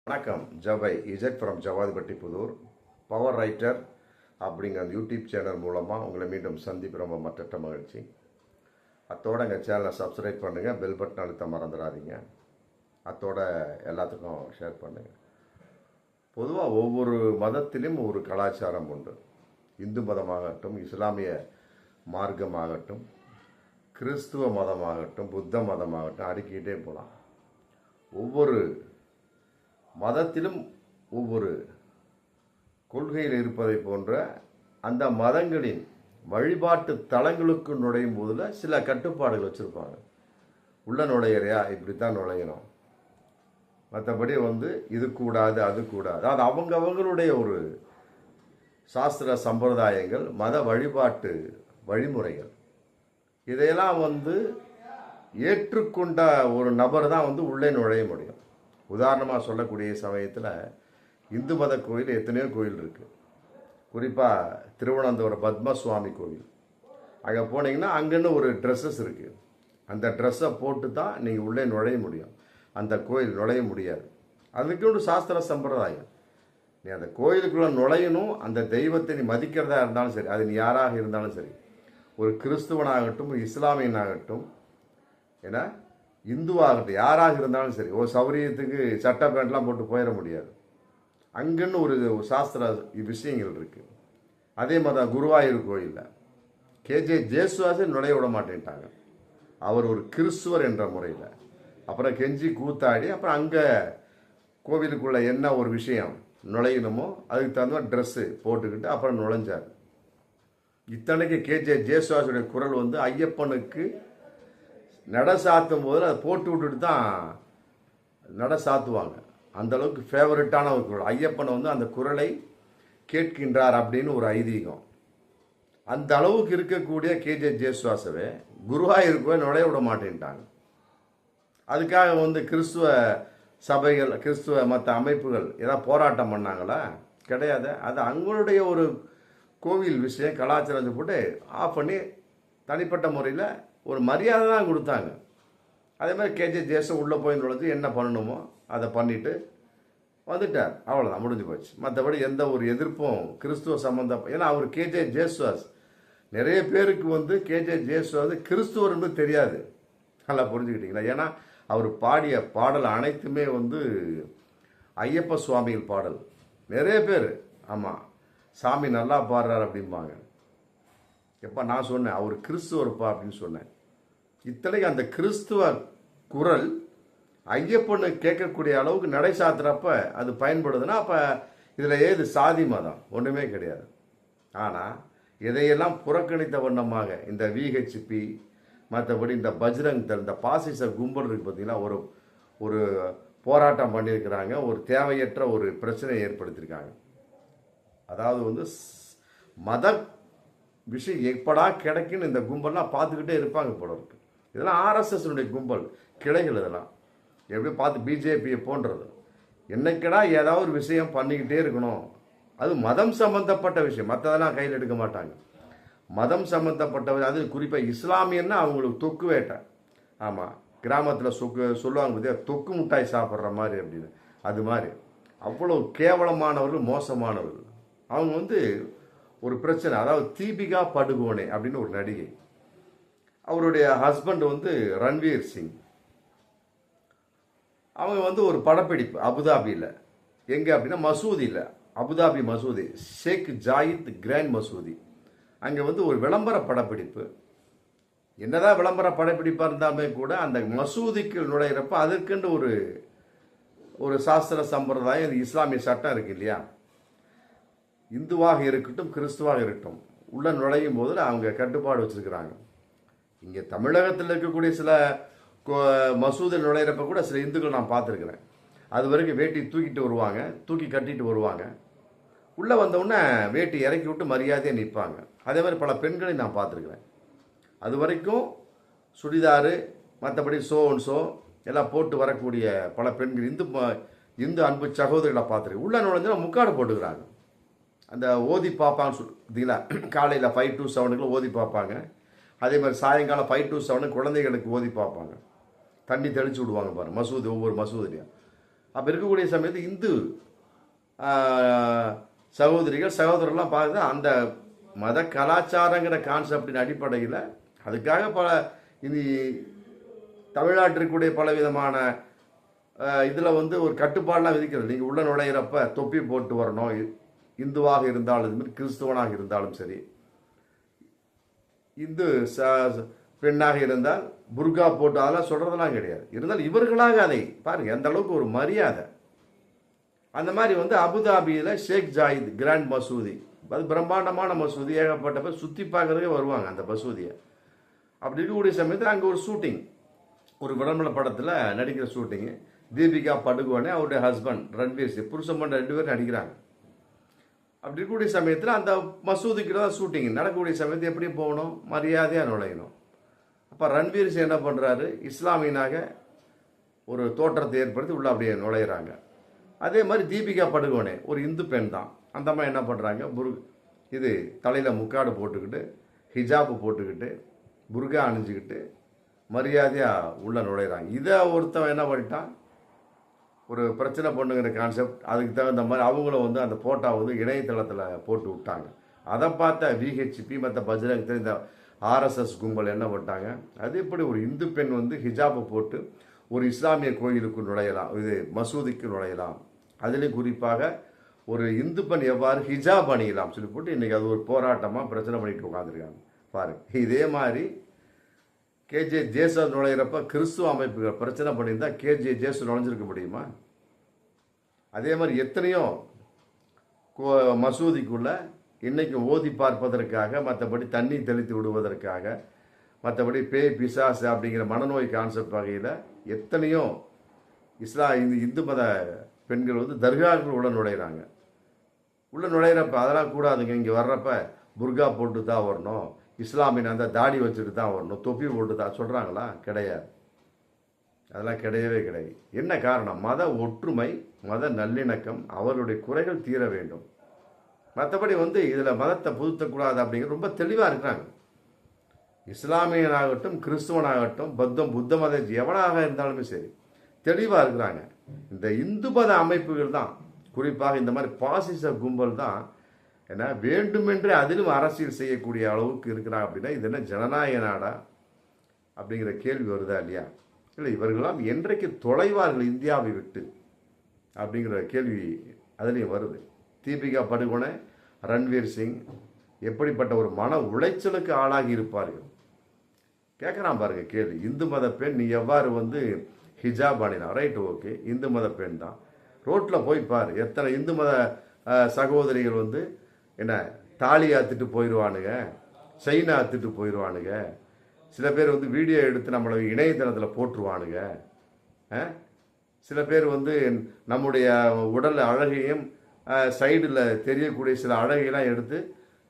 வணக்கம். ஜவை இஜட் from Javathipatti Puthur power writer அப்படிங்கிற அந்த யூடியூப் சேனல் மூலமாக உங்களை மீண்டும் சந்திப்பு ரொம்ப மற்ற மகிழ்ச்சி. அத்தோட எங்கள் சேனலை சப்ஸ்கிரைப் பண்ணுங்கள், பெல் பட்டன் அழுத்த மறந்துடாதீங்க. அத்தோட எல்லாத்துக்கும் ஷேர் பண்ணுங்கள். பொதுவாக ஒவ்வொரு மதத்திலும் ஒரு கலாச்சாரம் உண்டு. இந்து மதமாகட்டும், இஸ்லாமிய மார்க்கமாகட்டும், கிறிஸ்துவ மதமாகட்டும், புத்த மதமாகட்டும், அடுக்கிட்டே போகலாம். ஒவ்வொரு மதத்திலும் ஒவ்வொரு கொள்கையில் இருப்பதை போன்ற அந்த மதங்களின் வழிபாட்டு தலங்களுக்கு நுழையும் போதில் சில கட்டுப்பாடுகள் வச்சுருப்பாங்க. உள்ள நுழையிறையா இப்படித்தான் நுழையணும், மற்றபடி இது கூடாது அது கூடாது. அது அவங்களுடைய ஒரு சாஸ்திர சம்பிரதாயங்கள், மத வழிபாட்டு வழிமுறைகள். இதையெல்லாம் ஏற்றுக்கொண்ட ஒரு நபர் தான் உள்ளே நுழைய முடியும். உதாரணமாக சொல்லக்கூடிய சமயத்தில் இந்து மத கோயில் எத்தனையோ கோயில் இருக்குது. குறிப்பாக திருவனந்தபுரம் பத்மசுவாமி கோயில் அங்கே போனீங்கன்னா அங்கன்னு ஒரு ட்ரெஸ்ஸஸ் இருக்குது. அந்த ட்ரெஸ்ஸை போட்டு தான் நீங்கள் உள்ளே நுழைய முடியும். அந்த கோயில் நுழைய முடியாது. அதுக்கு ஒரு சாஸ்திர சம்பிரதாயம். நீ அந்த கோயிலுக்குள்ளே நுழையணும். அந்த தெய்வத்தை நீ மதிக்கிறதா இருந்தாலும் சரி, அது நீ யாராக இருந்தாலும் சரி, ஒரு கிறிஸ்துவனாகட்டும், இஸ்லாமியனாகட்டும், ஏன்னா இந்துவாகட்டும், யாராக இருந்தாலும் சரி, ஒரு சௌரியத்துக்கு சட்டை பேண்ட்லாம் போட்டு போயிட முடியாது. அங்கன்னு ஒரு சாஸ்திர விஷயங்கள் இருக்குது. அதே மாதிரி தான் குருவாயூர் கோயிலில் கேஜே ஜேசுவாஸை நுழைய விட மாட்டேன்ட்டாங்க. அவர் ஒரு கிறிஸ்துவர் என்ற முறையில் அப்புறம் கெஞ்சி கூத்தாடி அப்புறம் அங்கே கோவிலுக்குள்ளே என்ன ஒரு விஷயம் நுழையணுமோ அதுக்கு தகுந்த ட்ரெஸ்ஸு போட்டுக்கிட்டு அப்புறம் நுழைஞ்சார். இத்தனைக்கு கேஜே ஜேசுவாஸுடைய குரல் ஐயப்பனுக்கு நட சாத்தும் போது அதை போட்டு விட்டுட்டு தான் நட சாத்துவாங்க. அந்த அளவுக்கு ஃபேவரட்டான ஒரு குரல். ஐயப்பன் அந்த குரலை கேட்கின்றார் அப்படின்னு ஒரு ஐதீகம். அந்த அளவுக்கு இருக்கக்கூடிய கேஜே ஜேசுவாசவே குருவாயூருக்கு போய் நுழைய விட மாட்டேன்ட்டாங்க. அதுக்காக கிறிஸ்துவ சபைகள், கிறிஸ்துவ மற்ற அமைப்புகள் ஏதாவது போராட்டம் பண்ணாங்களா? கிடையாது. அது அவங்களுடைய ஒரு கோவில் விஷயம், கலாச்சாரத்தை போட்டு ஆஃப் பண்ணி தனிப்பட்ட முறையில் ஒரு மரியாதை தான் கொடுத்தாங்க. அதே மாதிரி கேஜே ஜேசு உள்ளே போய் நுழைஞ்சு என்ன பண்ணணுமோ அதை பண்ணிவிட்டு வந்துட்டார். அவ்வளோதான், முடிஞ்சு போச்சு. மற்றபடி எந்த ஒரு எதிர்ப்பும் கிறிஸ்துவ சம்பந்தம். ஏன்னா அவர் கேஜே ஜேசுவாஸ், நிறைய பேருக்கு கேஜே ஜேசுவாஸ் கிறிஸ்துவர் என்பது தெரியாது. நல்லா புரிஞ்சுக்கிட்டீங்களா? ஏன்னா அவர் பாடிய பாடல் அனைத்துமே ஐயப்ப சுவாமிகள் பாடல். நிறைய பேர் ஆமாம் சாமி நல்லா பாடுறார் அப்படிம்பாங்க. எப்போ நான் சொன்னேன் அவர் கிறிஸ்துவர்ப்பா அப்படின்னு சொன்னேன். இத்தனைக்கு அந்த கிறிஸ்துவ குரல் ஐயப்பன்னு கேட்கக்கூடிய அளவுக்கு நடை சாத்துறப்ப அது பயன்படுதுன்னா அப்போ இதில் ஏது சாதி மதம்? ஒன்றுமே கிடையாது. ஆனால் இதையெல்லாம் புறக்கணித்த வண்ணமாக இந்த விஹெச்பி, மற்றபடி இந்த பஜ்ரங் தள், இந்த பாசிச கும்பல் இருக்கு பார்த்தீங்களா, ஒரு போராட்டம் பண்ணியிருக்கிறாங்க. ஒரு தேவையற்ற ஒரு பிரச்சனையை ஏற்படுத்தியிருக்காங்க. அதாவது மத விஷயம் எப்படா கிடைக்குன்னு இந்த கும்பல்லாம் பார்த்துக்கிட்டே இருப்பாங்க போல இருக்கு. இதெல்லாம் ஆர்எஸ்எஸ்னுடைய கும்பல் கிளைகள். இதெல்லாம் எப்படி பார்த்து பிஜேபியை போன்றது. என்னைக்கடா ஏதாவது ஒரு விஷயம் பண்ணிக்கிட்டே இருக்கணும். அது மதம் சம்பந்தப்பட்ட விஷயம், மற்றதெல்லாம் கையில் எடுக்க மாட்டாங்க. மதம் சம்பந்தப்பட்ட, அது குறிப்பாக இஸ்லாமியன்னா அவங்களுக்கு தொக்கு வேட்டை. ஆமாம், கிராமத்தில் சொல்லுவாங்க பார்த்தியா, தொக்கு முட்டாய் சாப்பிட்ற மாதிரி அப்படின்னு. அது மாதிரி அவ்வளோ கேவலமானவர்கள், மோசமானவர்கள். அவங்க ஒரு பிரச்சனை. அதாவது தீபிகா படுகோனே அப்படின்னு ஒரு நடிகை, அவருடைய ஹஸ்பண்ட் ரன்வீர் சிங். அவங்க ஒரு படப்பிடிப்பு அபுதாபியில். எங்கே அப்படின்னா மசூதியில், அபுதாபி மசூதி, ஷேக் ஜாயித் கிராண்ட் மசூதி. அங்கே ஒரு விளம்பர படப்பிடிப்பு. என்னதான் விளம்பர படப்பிடிப்பாக இருந்தாலுமே கூட அந்த மசூதிக்கு நுழையிறப்ப அதற்கென்று ஒரு சாஸ்திர சம்பிரதாயம், இஸ்லாமிய சட்டம் இருக்கு இல்லையா? இந்துவாக இருக்கட்டும், கிறிஸ்துவாக இருக்கட்டும், உள்ள நுழையும் போது அவங்க கட்டுப்பாடு வச்சிருக்கிறாங்க. இங்கே தமிழகத்தில் இருக்கக்கூடிய சில மசூதியில் நுழையிறப்ப கூட சில இந்துக்கள் நான் பார்த்துருக்குறேன். அது வரைக்கும் வேட்டி தூக்கிட்டு வருவாங்க, தூக்கி கட்டிட்டு வருவாங்க. உள்ளே வந்தவுடனே வேட்டி இறக்கி விட்டு மரியாதையாக நிற்பாங்க. அதே மாதிரி பல பெண்களை நான் பார்த்துருக்குறேன். அது வரைக்கும் சுடிதாரு, மற்றபடி ஷோ எல்லாம் போட்டு வரக்கூடிய பல பெண்கள், இந்து அன்பு சகோதரிகளை பார்த்துருக்கேன். உள்ளே நுழைஞ்சுன்னா முக்காடு போட்டுக்கிறாங்க. அந்த ஓதி பார்ப்பான்னு பார்த்தீங்களா, காலையில் 5 to 7 ஓதி பார்ப்பாங்க. அதே மாதிரி சாயங்காலம் 5 to 7 குழந்தைகளுக்கு ஓதி பார்ப்பாங்க. தண்ணி தெளித்து விடுவாங்க பாருங்க மசூதி, ஒவ்வொரு மசூதிலையும். அப்போ இருக்கக்கூடிய சமயத்தில் இந்து சகோதரிகள் சகோதரர்லாம் பார்த்து அந்த மத கலாச்சாரங்கிற கான்செப்டின் அடிப்படையில் அதுக்காக பல இது தமிழ்நாட்டிற்குடைய பல விதமான இதில் வந்து ஒரு கட்டுப்பாடெலாம் விதிக்கிறது. நீங்கள் உள்ள நுழையிறப்ப தொப்பி போட்டு வரணும், இந்துவாக இருந்தாலும் இதுமாதிரி கிறிஸ்துவனாக இருந்தாலும் சரி, இந்து பெண்ணாக இருந்தால் புர்கா போட்டு அதெல்லாம் சொல்கிறதெல்லாம் கிடையாது. இருந்தால் இவர்களாக அதை பாருங்கள் எந்த அளவுக்கு ஒரு மரியாதை. அந்த மாதிரி வந்து அபுதாபியில் ஷேக் ஜாயித் கிராண்ட் மசூதி, அது பிரம்மாண்டமான மசூதி, ஏகப்பட்ட பேர் சுற்றி பார்க்கறதுக்கே வருவாங்க அந்த மசூதியை. அப்படி இருக்கக்கூடிய சமயத்தில் அங்கே ஒரு ஷூட்டிங், ஒரு விளம்பர படத்தில் நடிக்கிற ஷூட்டிங்கு. தீபிகா படுகோனே அவருடைய ஹஸ்பண்ட் ரன்வீர் சிங், புருஷன் பண்ண 2 பேர் நடிக்கிறாங்க. அப்படி இருக்கக்கூடிய சமயத்தில் அந்த மசூதிக்கு தான் ஷூட்டிங் நடக்கக்கூடிய சமயத்தில் எப்படி போகணும், மரியாதையாக நுழையணும். அப்போ ரன்வீர் சிங் என்ன பண்ணுறாரு, இஸ்லாமியனாக ஒரு தோற்றத்தை ஏற்படுத்தி உள்ள அப்படியே நுழையிறாங்க. அதே மாதிரி தீபிகா படுகோனே ஒரு இந்து பெண் தான். அந்த மாதிரி என்ன பண்ணுறாங்க, இது தலையில் முக்காடு போட்டுக்கிட்டு ஹிஜாப்பு போட்டுக்கிட்டு புர்கா அணிஞ்சிக்கிட்டு மரியாதையாக உள்ள நுழையிறாங்க. இதை ஒருத்தவன் என்ன பண்ணிட்டான், ஒரு பிரச்சனை பண்ணுங்கிற கான்செப்ட், அதுக்கு தகுந்த மாதிரி அவங்களும் வந்து அந்த ஃபோட்டோ வந்து இணையதளத்தில் போட்டு விட்டாங்க. அதை பார்த்த விஹெச்பி மற்ற பஜ்ரங் இந்த ஆர்எஸ்எஸ் கும்பல் என்ன பண்ணிட்டாங்க, அது எப்படி ஒரு இந்து பெண் வந்து ஹிஜாபை போட்டு ஒரு இஸ்லாமிய கோயிலுக்கு நுழையலாம், இது மசூதிக்கு நுழையலாம், அதுலேயும் குறிப்பாக ஒரு இந்து பெண் எவ்வாறு ஹிஜாப் அணியலாம் சொல்லி போட்டு இன்றைக்கி அது ஒரு போராட்டமாக பிரச்சனை பண்ணிட்டு உட்காந்துருக்காங்க பாருங்க. இதே மாதிரி கேஜே ஜேசு நுழையிறப்ப கிறிஸ்துவ அமைப்புகள் பிரச்சனை பண்ணியிருந்தா கேஜே ஜேசு நுழைஞ்சிருக்க முடியுமா? அதே மாதிரி எத்தனையோ மசூதிக்குள்ள இன்னைக்கு ஓதி பார்ப்பதற்காக, மற்றபடி தண்ணி தெளித்து விடுவதற்காக, மற்றபடி பேய் பிசாசு அப்படிங்கிற மனநோய் கான்செப்ட் வகையில் எத்தனையோ இந்து மத பெண்கள் வந்து தர்காக்கள் உள்ள நுழையிறாங்க. உள்ள நுழையிறப்ப அதெல்லாம் கூடாதுங்க, இங்கே வர்றப்ப புர்கா போட்டு தான் வரணும், இஸ்லாமின் அந்த தாடி வச்சுட்டு தான் வரணும், தொப்பி போட்டு தான் சொல்கிறாங்களா? கிடையாது, அதெல்லாம் கிடையவே கிடையாது. என்ன காரணம்? மத ஒற்றுமை, மத நல்லிணக்கம், அவருடைய குறைகள் தீர வேண்டும். மற்றபடி வந்து இதில் மதத்தை புதுத்தக்கூடாது அப்படிங்கிற ரொம்ப தெளிவாக இருக்கிறாங்க. இஸ்லாமியனாகட்டும் கிறிஸ்துவனாகட்டும் புத்த மத எவனாக இருந்தாலுமே சரி தெளிவாக இருக்கிறாங்க. இந்த இந்து மத அமைப்புகள் தான், குறிப்பாக இந்த மாதிரி பாசிச கும்பல் தான் ஏன்னா வேண்டுமென்றே அதிலும் அரசியல் செய்யக்கூடிய அளவுக்கு இருக்கிறாங்க. அப்படின்னா இது என்ன ஜனநாயக நாடா அப்படிங்கிற கேள்வி வருதா இல்லையா? இல்லை, இவர்களாம் என்றைக்கு தொலைவார்கள் இந்தியாவை விட்டு அப்படிங்கிற கேள்வி அதுலேயும் வருது. தீபிகா படுகோனே, ரன்வீர் சிங் எப்படிப்பட்ட ஒரு மன உளைச்சலுக்கு ஆளாகி இருப்பார்கள் கேட்குறான் பாருங்க கேள்வி. இந்து மத பெண் நீ எவ்வாறு வந்து ஹிஜாப் அணினா, ரைட், ஓகே, இந்து மத பெண் தான். ரோட்டில் போய் பாரு, எத்தனை இந்து மத சகோதரிகள் வந்து என்ன தாலி ஆத்துட்டு போயிடுவானுங்க, செயினை ஆத்துட்டு போயிடுவானுங்க. சில பேர் வந்து வீடியோ எடுத்து நம்மளை இணையதளத்தில் போட்டுருவானுங்க. சில பேர் வந்து நம்முடைய உடல் அழகையும் சைடில் தெரியக்கூடிய சில அழகையெல்லாம் எடுத்து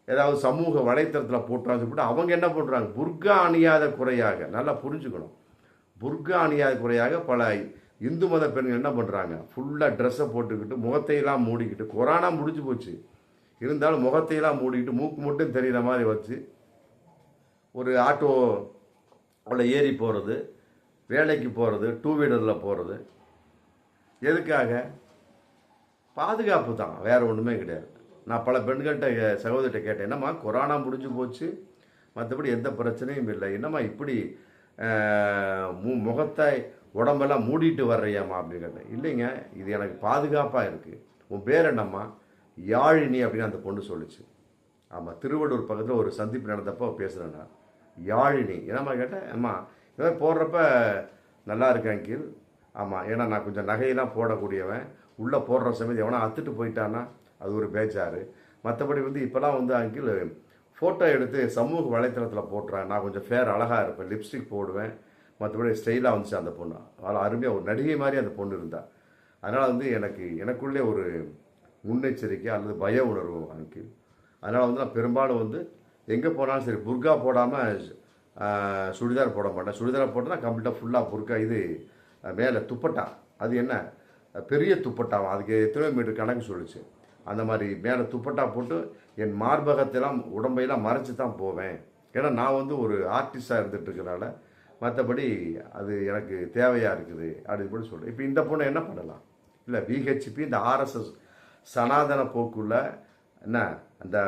ஏதாவது சமூக வலைத்தளத்தில் போட்டுறான்னு சொல்லிட்டு அவங்க என்ன பண்ணுறாங்க, புர்கா அணியாத குறையாக, நல்லா புரிஞ்சுக்கணும், புர்கா அணியாத குறையாக பல இந்து மத பெண்கள் என்ன பண்ணுறாங்க, ஃபுல்லாக ட்ரெஸ்ஸை போட்டுக்கிட்டு முகத்தையெல்லாம் மூடிக்கிட்டு, கொரோனா முடிஞ்சு போச்சு இருந்தாலும் முகத்தையெல்லாம் மூடிக்கிட்டு மூக்கு மட்டும் தெரிகிற மாதிரி வச்சு ஒரு ஆட்டோவில் ஏறி போகிறது, வேலைக்கு போகிறது, 2 வீலரில் போகிறது. எதுக்காக? பாதுகாப்பு தான், வேறு ஒன்றுமே கிடையாது. நான் பல பெண்கள்கிட்ட சகோதரிட்ட கேட்டேன், என்னம்மா கொரோனா முடிஞ்சு போச்சு, மற்றபடி எந்த பிரச்சனையும் இல்லை, என்னம்மா இப்படி முகத்தை உடம்பெல்லாம் மூடிட்டு வர்றியாம்மா அப்படின்னு கேட்டேன். இல்லைங்க, இது எனக்கு பாதுகாப்பாக இருக்குது. உன் பேர் என்னம்மா? யாழினி அப்படின்னு அந்த பொண்ணு சொல்லிச்சு. ஆமாம், திருவள்ளூர் பக்கத்தில் ஒரு சந்திப்பு நடந்தப்போ பேசுகிறேன் நான். யாழினி என்னம்மா கேட்டேன். அம்மா இந்த போடுறப்ப நல்லா இருக்கேன் கீழ். ஆமாம், ஏன்னா நான் கொஞ்சம் நகையெல்லாம் போடக்கூடியவன், உள்ளே போடுற சமயத்து எவனா அத்துட்டு போயிட்டான்னா அது ஒரு பேச்சாரு. மற்றபடி வந்து இப்போலாம் வந்து அங்கிள் ஃபோட்டோ எடுத்து சமூக வலைத்தளத்தில் போட்டுறேன், நான் கொஞ்சம் ஃபேர் அழகாக இருப்பேன், லிப்ஸ்டிக் போடுவேன், மற்றபடி ஸ்டைலாக வந்துச்சு அந்த பொண்ணு. அவள் அருமையாக ஒரு நடிகை மாதிரி அந்த பொண்ணு இருந்தாள். அதனால் வந்து எனக்குள்ளே ஒரு முன்னெச்சரிக்கை அல்லது பய உணர்வு அங்கிள். அதனால் வந்து நான் பெரும்பாலும் வந்து எங்கே போனாலும் சரி புர்கா போடாமல் சுடிதார் போட மாட்டேன். சுடிதார் போட்டேன்னா கம்ப்ளீட்டாக ஃபுல்லாக புர்கா, இது மேலே துப்பட்டா, அது என்ன பெரிய துப்பட்டாவும், அதுக்கு எத்தனை மீட்டர் கணக்கு சொல்லிச்சு. அந்த மாதிரி மேலே துப்பட்டா போட்டு என் மார்பகத்தெல்லாம் உடம்பையெல்லாம் மறைச்சி தான் போவேன். ஏன்னா நான் வந்து ஒரு ஆர்டிஸ்டாக இருந்துட்டு இருக்கிறனால, மற்றபடி அது எனக்கு தேவையாக இருக்குது அப்படின்னு கூட சொல்கிறேன். இப்போ இந்த பொண்ணை என்ன பண்ணலாம், இல்லை விஹெச்பி இந்த ஆர்எஸ்எஸ் சனாதன போக்குள்ள என்ன அந்த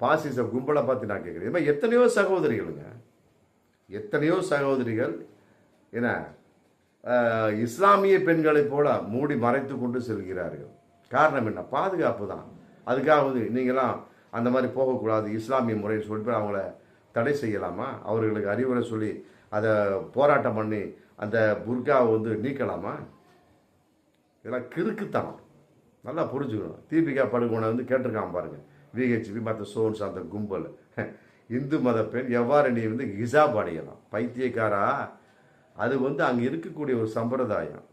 பாசிச கும்பலை பார்த்து நான் கேட்குறேன். இது மாதிரி எத்தனையோ சகோதரிகளுங்க, எத்தனையோ சகோதரிகள் என்ன இஸ்லாமிய பெண்களைப் போல மூடி மறைத்து கொண்டு செல்கிறார்கள். காரணம் என்ன? பாதுகாப்பு தான். அதுக்காக வந்து நீங்களாம் அந்த மாதிரி போகக்கூடாது இஸ்லாமிய முறைன்னு சொல்லிட்டு அவங்கள தடை செய்யலாமா? அவர்களுக்கு அறிவுரை சொல்லி அதை போராட்டம் பண்ணி அந்த புர்காவை வந்து நீக்கலாமா? இதெல்லாம் கிறுக்குத்தனம். நல்லா புரிஞ்சுக்கணும். தீபிகா படுகோனை வந்து கேட்டிருக்கான் பாருங்க, விஹெச்பி மற்ற சோன்ஸ் அந்த கும்பல் இந்து மத பெண் எவ்வாறு நீ வந்து ஹிஜாப் அணியலாம்? பைத்தியக்காரா, அது வந்து அங்கே இருக்கக்கூடிய ஒரு சம்பிரதாயம்.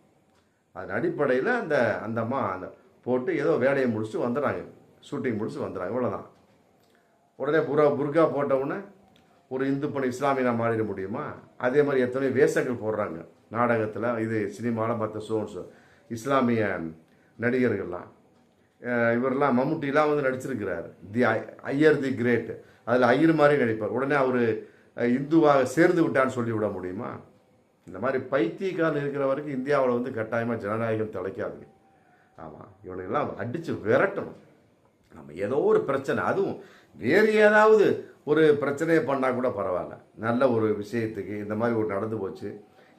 அதன் அடிப்படையில் அந்த அம்மா அந்த போட்டு ஏதோ வேலையை முடிச்சுட்டு வந்துடுறாங்க, ஷூட்டிங் முடிச்சுட்டு வந்துடுறாங்க, இவ்வளோதான். உடனே புர்கா போட்ட உடனே ஒரு இந்து பெண் இஸ்லாமியனாக மாறிட முடியுமா? அதே மாதிரி எத்தனை வேஷங்கள் போடுறாங்க நாடகத்தில், இது சினிமாவில் மற்ற ஷோன்ஸ். இஸ்லாமிய நடிகர்கள்லாம் இவரெல்லாம் மம்முட்டிலாம் வந்து நடிச்சிருக்கிறார், ஐயர் தி கிரேட், அதில் ஐயர் மாதிரி நடிப்பார். உடனே அவர் இந்துவாக சேர்ந்து விட்டான்னு சொல்லி விட முடியுமா? இந்த மாதிரி பைத்தியக்காரன் இருக்கிற வரைக்கும் இந்தியாவில் வந்து கட்டாயமாக ஜனநாயகம் தலைக்காது. ஆமாம், இவனுக்கெல்லாம் அடித்து விரட்டணும். நம்ம ஏதோ ஒரு பிரச்சனை, அதுவும் வேறு ஏதாவது ஒரு பிரச்சனையை பண்ணால் கூட பரவாயில்ல, நல்ல ஒரு விஷயத்துக்கு இந்த மாதிரி ஒரு நடந்து போச்சு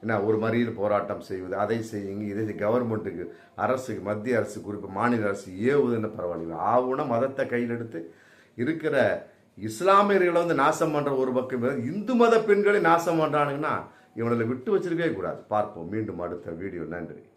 என்ன, ஒரு மறியல் போராட்டம் செய்வது, அதை செய்யுங்க, இதை கவர்மெண்ட்டுக்கு அரசுக்கு மத்திய அரசு குறிப்பாக மாநில அரசு ஏவுதுன்னு பரவாயில்ல. ஆவுனா மதத்தை கையில் எடுத்து இருக்கிற இஸ்லாமியர்களை வந்து நாசம் பண்ணுற ஒரு பக்கம், இந்து மத பெண்களை நாசம் பண்ணுறானுங்கன்னா இவனை விட்டு வச்சிருக்கவே கூடாது. பார்ப்போம் மீண்டும் அடுத்த வீடியோ. நன்றி.